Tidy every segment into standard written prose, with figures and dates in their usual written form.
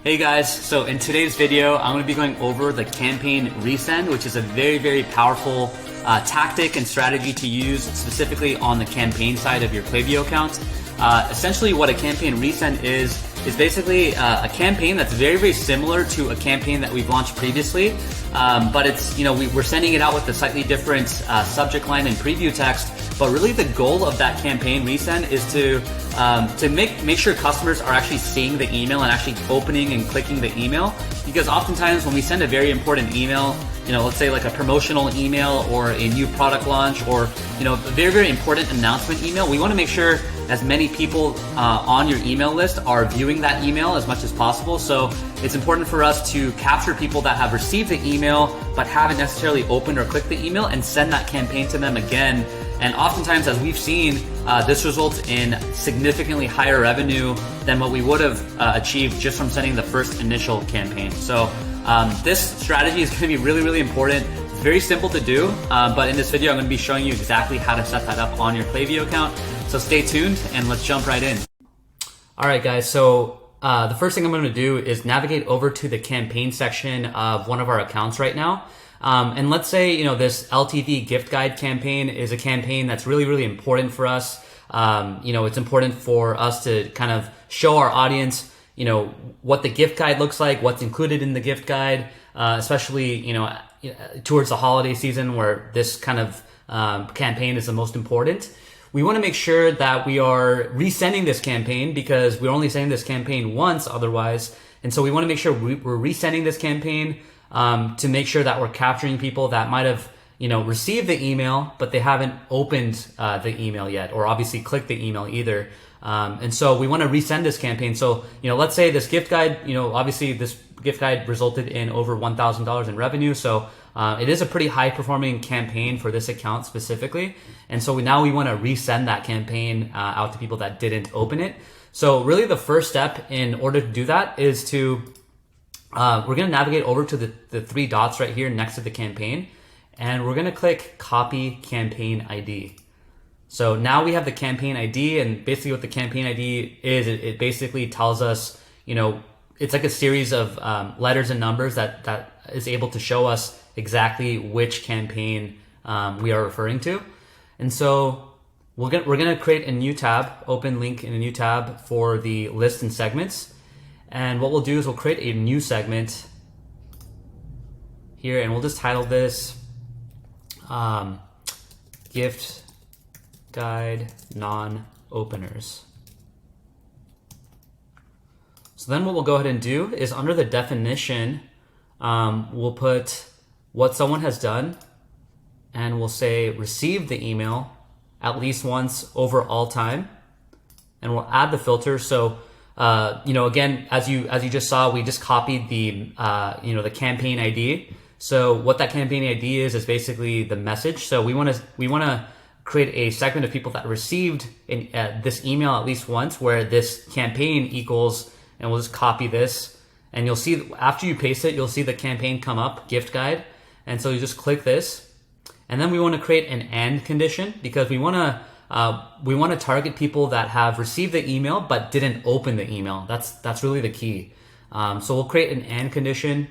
Hey guys, so in today's video, I'm going to be going over the campaign resend, which is a very, very powerful tactic and strategy to use specifically on the campaign side of your Klaviyo account. Essentially what a campaign resend is basically a campaign that's very, very similar to a campaign that we've launched previously, but it's, we're sending it out with a slightly different subject line and preview text. But really the goal of that campaign resend is to make sure customers are actually seeing the email and actually opening and clicking the email. Because oftentimes when we send a very important email, let's say like a promotional email or a new product launch or, a very, very important announcement email, we want to make sure as many people on your email list are viewing that email as much as possible. So it's important for us to capture people that have received the email but haven't necessarily opened or clicked the email and send that campaign to them again. And oftentimes, as we've seen, this results in significantly higher revenue than what we would have achieved just from sending the first initial campaign. So this strategy is going to be really, really important. It's very simple to do, but in this video, I'm going to be showing you exactly how to set that up on your Klaviyo account. So stay tuned and let's jump right in. All right, guys. So the first thing I'm going to do is navigate over to the campaign section of one of our accounts right now. And let's say, this LTV gift guide campaign is a campaign that's really, really important for us. It's important for us to kind of show our audience, what the gift guide looks like, what's included in the gift guide, especially, towards the holiday season where this kind of campaign is the most important. We want to make sure that we are resending this campaign because we're only sending this campaign once otherwise. And so we want to make sure we're resending this campaign to make sure that we're capturing people that might have, received the email, but they haven't opened the email yet, or obviously clicked the email either. And so we want to resend this campaign. So, let's say this gift guide, obviously this gift guide resulted in over $1,000 in revenue. So it is a pretty high performing campaign for this account specifically. And so now we want to resend that campaign out to people that didn't open it. So really the first step in order to do that is to we're going to navigate over to the three dots right here next to the campaign, and we're going to click copy campaign ID. So now we have the campaign ID, and basically what the campaign ID is, it basically tells us, it's like a series of letters and numbers that is able to show us exactly which campaign we are referring to. And so we're going to create a new tab, open link in a new tab for the list and segments. And what we'll do is we'll create a new segment here, and we'll just title this gift guide non-openers. So then what we'll go ahead and do is under the definition, we'll put what someone has done, and we'll say receive the email at least once over all time, and we'll add the filter. So again, as you just saw, we just copied the the campaign ID. So what that campaign ID is basically the message. So we want to create a segment of people that received this email at least once, where this campaign equals, and we'll just copy this, and you'll see after you paste it, you'll see the campaign come up, gift guide, and so you just click this, and then we want to create an and condition because we want to target people that have received the email but didn't open the email. That's really the key. So we'll create an and condition,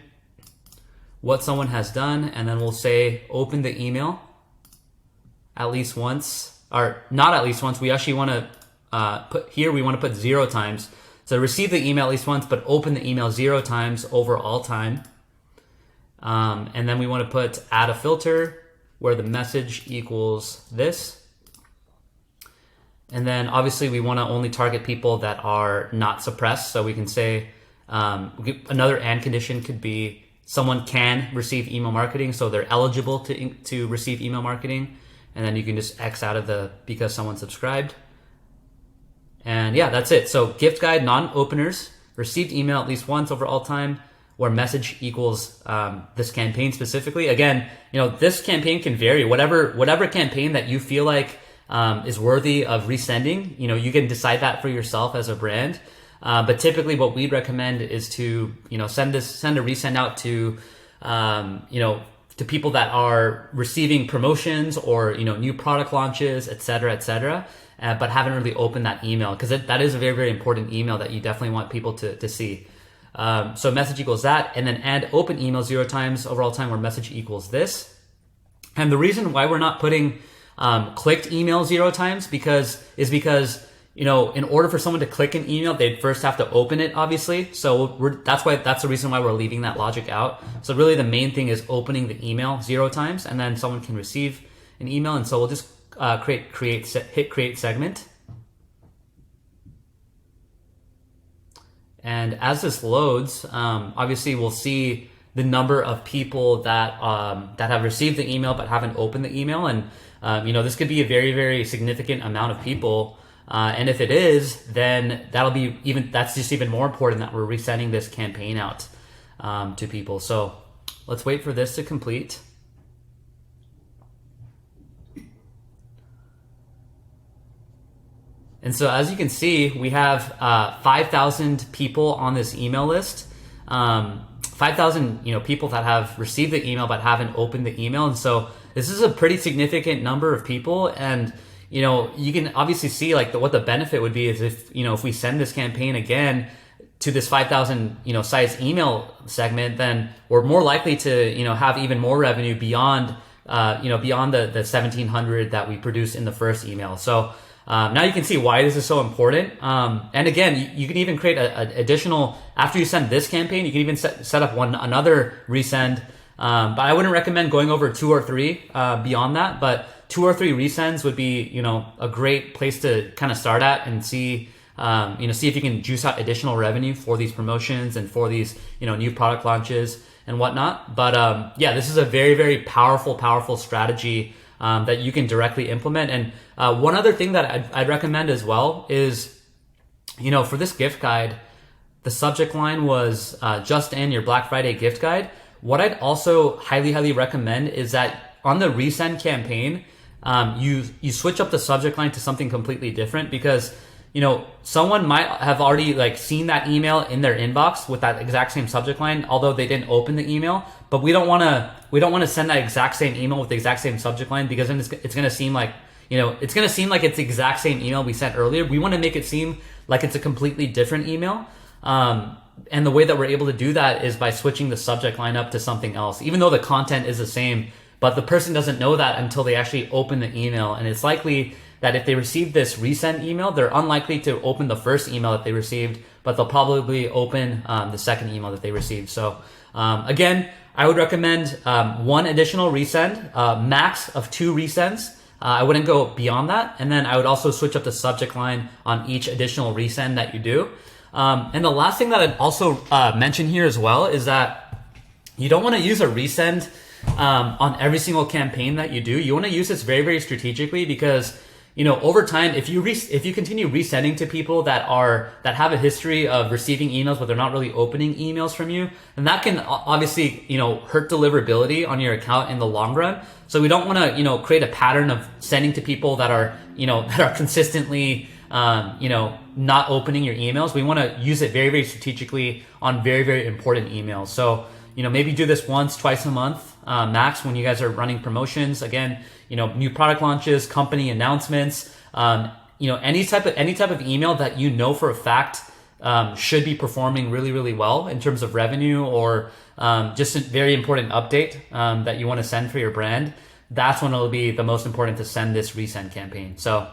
what someone has done, and then we'll say open the email at least once, or not at least once. We actually want to we want to put 0 times. So receive the email at least once, but open the email 0 times over all time. And then we want to put add a filter where the message equals this. And then obviously we want to only target people that are not suppressed. So we can say another and condition could be someone can receive email marketing. So they're eligible to receive email marketing. And then you can just X out of the because someone subscribed. And yeah, that's it. So gift guide non-openers, received email at least once over all time, where message equals this campaign specifically. Again, this campaign can vary. Whatever campaign that you feel like is worthy of resending, you can decide that for yourself as a brand. But typically what we'd recommend is to, send a resend out to, to people that are receiving promotions or, new product launches, et cetera, but haven't really opened that email, because that is a very, very important email that you definitely want people to see. So message equals that, and then add open email 0 times, overall time where message equals this. And the reason why we're not putting clicked email 0 times is because you know, in order for someone to click an email, they'd first have to open it, obviously. So that's the reason why we're leaving that logic out. So really the main thing is opening the email 0 times, and then someone can receive an email. And so we'll just hit create segment. And as this loads, obviously we'll see the number of people that have received the email but haven't opened the email. And you know, this could be a very, very significant amount of people. And if it is, then that's just even more important that we're resending this campaign out to people. So let's wait for this to complete. And so as you can see, we have 5,000 people on this email list. 5,000 people that have received the email but haven't opened the email. And so this is a pretty significant number of people. And you know, you can obviously see like what the benefit would be is if we send this campaign again to this 5,000 size email segment, then we're more likely to have even more revenue beyond beyond the 1,700 that we produced in the first email. So now you can see why this is so important. And again, you can even create an additional, after you send this campaign, you can even set up another resend. But I wouldn't recommend going over 2 or 3 beyond that. But 2 or 3 resends would be, a great place to kind of start at and see, see if you can juice out additional revenue for these promotions and for these, new product launches and whatnot. But yeah, this is a very, very powerful strategy that you can directly implement. And one other thing that I'd recommend as well is, for this gift guide, the subject line was just in your Black Friday gift guide. What I'd also highly recommend is that on the resend campaign, you switch up the subject line to something completely different, because someone might have already seen that email in their inbox with that exact same subject line, although they didn't open the email. But we don't want to send that exact same email with the exact same subject line, because then it's going to seem like it's the exact same email we sent earlier. We want to make it seem like it's a completely different email. And the way that we're able to do that is by switching the subject line up to something else, even though the content is the same. But the person doesn't know that until they actually open the email. And it's likely that if they receive this resend email, they're unlikely to open the first email that they received, but they'll probably open the second email that they received. So again, I would recommend 1 additional resend, max of 2 resends. I wouldn't go beyond that. And then I would also switch up the subject line on each additional resend that you do. And the last thing that I'd also mention here as well is that you don't want to use a resend on every single campaign that you do. You want to use this very, very strategically, because over time, if you continue resending to people that have a history of receiving emails but they're not really opening emails from you, then that can obviously hurt deliverability on your account in the long run. So we don't want to create a pattern of sending to people that are consistently not opening your emails. We want to use it very, very strategically on very, very important emails. So maybe do this once, twice a month max when you guys are running promotions. Again, new product launches, company announcements, any type of email that for a fact should be performing really, really well in terms of revenue, or just a very important update that you want to send for your brand. That's when it'll be the most important to send this resend campaign. So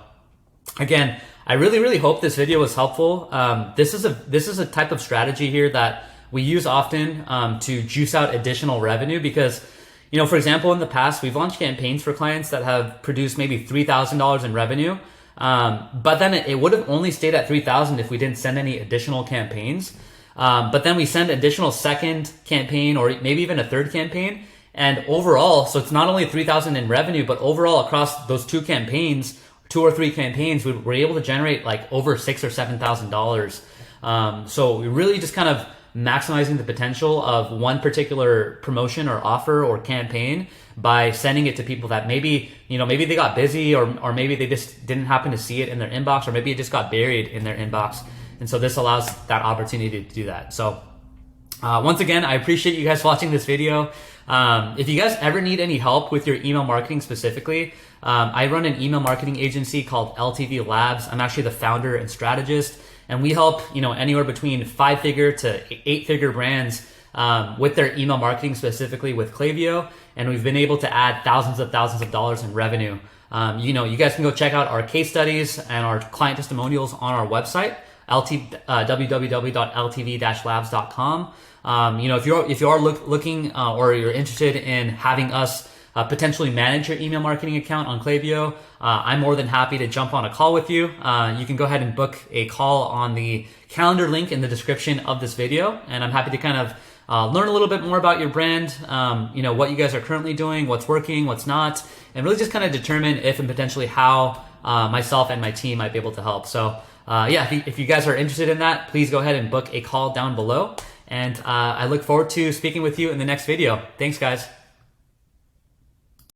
again, I really, really hope this video was helpful. This is a type of strategy here that we use often to juice out additional revenue, because for example, in the past, we've launched campaigns for clients that have produced maybe $3,000 in revenue. But then it would have only stayed at 3,000 if we didn't send any additional campaigns. But then we send additional second campaign, or maybe even a third campaign. And overall, so it's not only 3,000 in revenue, but overall across those 2 campaigns, 2 or 3 campaigns, we were able to generate over $6,000 or $7,000. So we really just kind of maximizing the potential of one particular promotion or offer or campaign by sending it to people that maybe they got busy, or maybe they just didn't happen to see it in their inbox, or maybe it just got buried in their inbox. And so this allows that opportunity to do that. So once again, I appreciate you guys watching this video. If you guys ever need any help with your email marketing specifically, I run an email marketing agency called LTV Labs. I'm actually the founder and strategist. and we help anywhere between 5-figure to 8-figure brands with their email marketing, specifically with Klaviyo, and we've been able to add thousands of dollars in revenue. You guys can go check out our case studies and our client testimonials on our website, www.ltv-labs.com. If you are looking or you're interested in having us potentially manage your email marketing account on Klaviyo, I'm more than happy to jump on a call with you. You can go ahead and book a call on the calendar link in the description of this video, and I'm happy to kind of learn a little bit more about your brand, what you guys are currently doing, what's working, what's not, and really just kind of determine if and potentially how myself and my team might be able to help. So if you guys are interested in that, please go ahead and book a call down below. And I look forward to speaking with you in the next video. Thanks, guys.